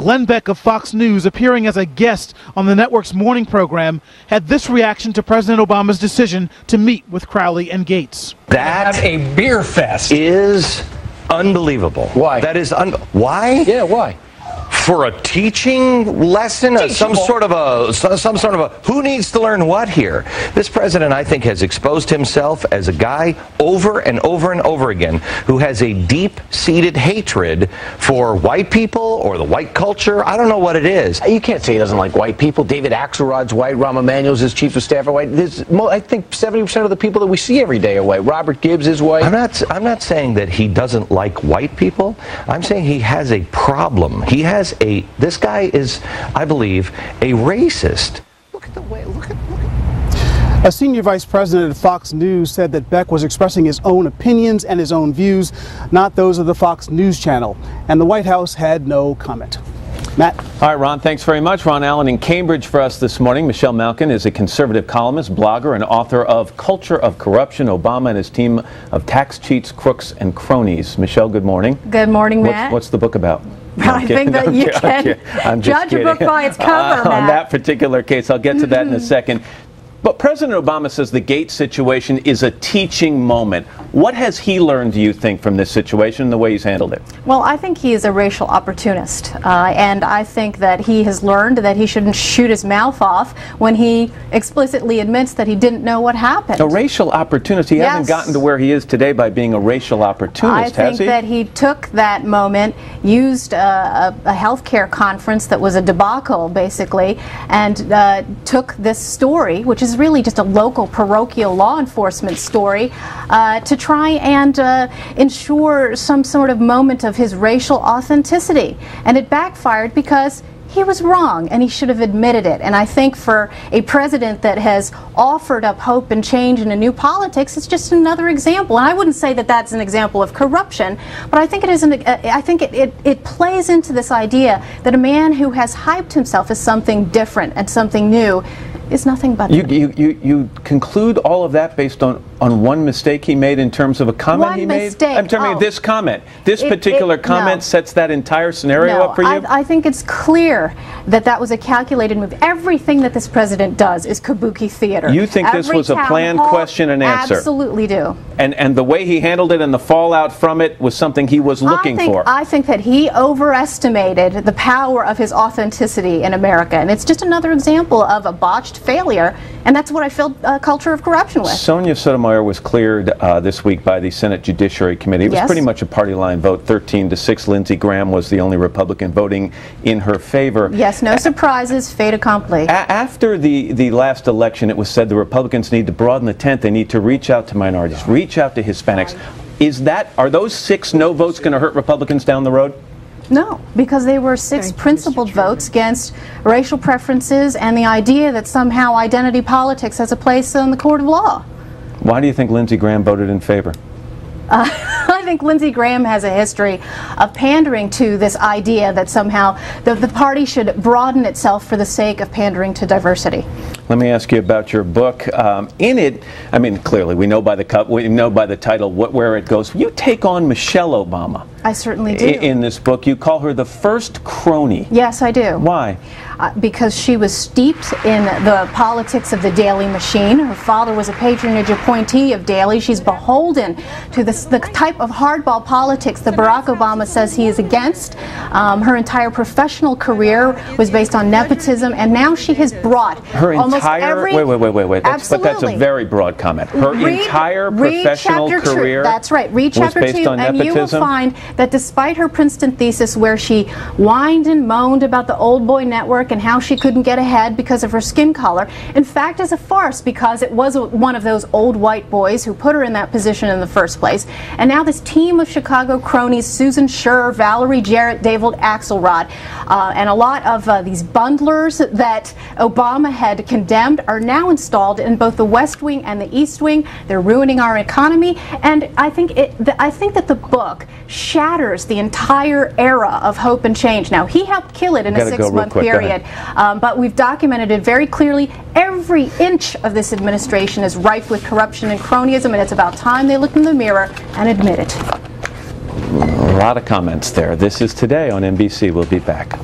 Glen Beck of Fox News, appearing as a guest on the network's morning program, had this reaction to President Obama's decision to meet with Crowley and Gates. That a beer fest is unbelievable. Why? That is why? Yeah, why? For a teaching lesson, some sort of a who needs to learn what here? This president, I think, has exposed himself as a guy over and over and over again who has a deep-seated hatred for white people or the white culture. I don't know what it is. You can't say he doesn't like white people. David Axelrod's white. Rahm Emanuel's his chief of staff are white. I think 70% of the people that we see every day are white. Robert Gibbs is white. I'm not saying that he doesn't like white people. I'm saying he has a problem. This guy is, I believe, a racist. Look at the way, look at. A senior vice president at Fox News said that Beck was expressing his own opinions and his own views, not those of the Fox News channel. And the White House had no comment. Matt. All right, Ron, thanks very much. Ron Allen in Cambridge for us this morning. Michelle Malkin is a conservative columnist, blogger, and author of Culture of Corruption, Obama and his team of tax cheats, crooks, and cronies. Michelle, good morning. Good morning, Matt. What's the book about? Well, I think that you can judge a book by its cover, On that particular case, I'll get to that in a second. But President Obama says the Gates situation is a teaching moment. What has he learned, do you think, from this situation and the way he's handled it? Well, I think he is a racial opportunist, and I think that he has learned that he shouldn't shoot his mouth off when he explicitly admits that he didn't know what happened. A racial opportunist? He hasn't gotten to where he is today by being a racial opportunist, has he? I think that he took that moment, used a healthcare conference that was a debacle, basically, and took this story, which is really just a local parochial law enforcement story, to try and ensure some sort of moment of his racial authenticity. And it backfired because he was wrong, and he should have admitted it. And I think for a president that has offered up hope and change in a new politics, it's just another example. And I wouldn't say that that's an example of corruption, but I think it is. I think it plays into this idea that a man who has hyped himself as something different and something new is nothing but. You conclude all of that based on one mistake he made in terms of a comment he made? I'm talking about this comment. This particular comment sets that entire scenario up for you? I think it's clear that that was a calculated move. Everything that this president does is kabuki theater. You think this was a planned question and answer? Absolutely do. And the way he handled it and the fallout from it was something he was looking for? I think that he overestimated the power of his authenticity in America. And it's just another example of a botched failure, and that's what I filled Culture of Corruption with. Sonia Sotomayor was cleared this week by the Senate Judiciary Committee. It was pretty much a party line vote, 13-6. Lindsey Graham was the only Republican voting in her favor. Yes, no surprises, fait accompli. After the last election, it was said the Republicans need to broaden the tent. They need to reach out to minorities, reach out to Hispanics. Are those 6 no votes going to hurt Republicans down the road? No, because they were 6 principled votes against racial preferences and the idea that somehow identity politics has a place in the court of law. Why do you think Lindsey Graham voted in favor? I think Lindsey Graham has a history of pandering to this idea that somehow the party should broaden itself for the sake of pandering to diversity. Let me ask you about your book. In it, I mean, clearly we know by the title where it goes. You take on Michelle Obama. I certainly do. In this book, you call her the first crony. Yes, I do. Why? Because she was steeped in the politics of the Daley machine. Her father was a patronage appointee of Daley. She's beholden to the type of hardball politics that Barack Obama says he is against. Her entire professional career was based on nepotism, and now she has brought her entire. Wait. That's a very broad comment. Her entire professional career. That's right. Read chapter 2, and you will find that despite her Princeton thesis, where she whined and moaned about the old boy network and how she couldn't get ahead because of her skin color, in fact is a farce, because it was one of those old white boys who put her in that position in the first place. And now this team of Chicago cronies, Susan Scherr, Valerie Jarrett, David Axelrod, and a lot of these bundlers that Obama had condemned are now installed in both the West Wing and the East Wing. They're ruining our economy, and I think that the book shatters the entire era of hope and change. Now, he helped kill it in a 6-month period, but we've documented it very clearly. Every inch of this administration is rife with corruption and cronyism, and it's about time they looked in the mirror and admit it. A lot of comments there. This is Today on NBC. We'll be back.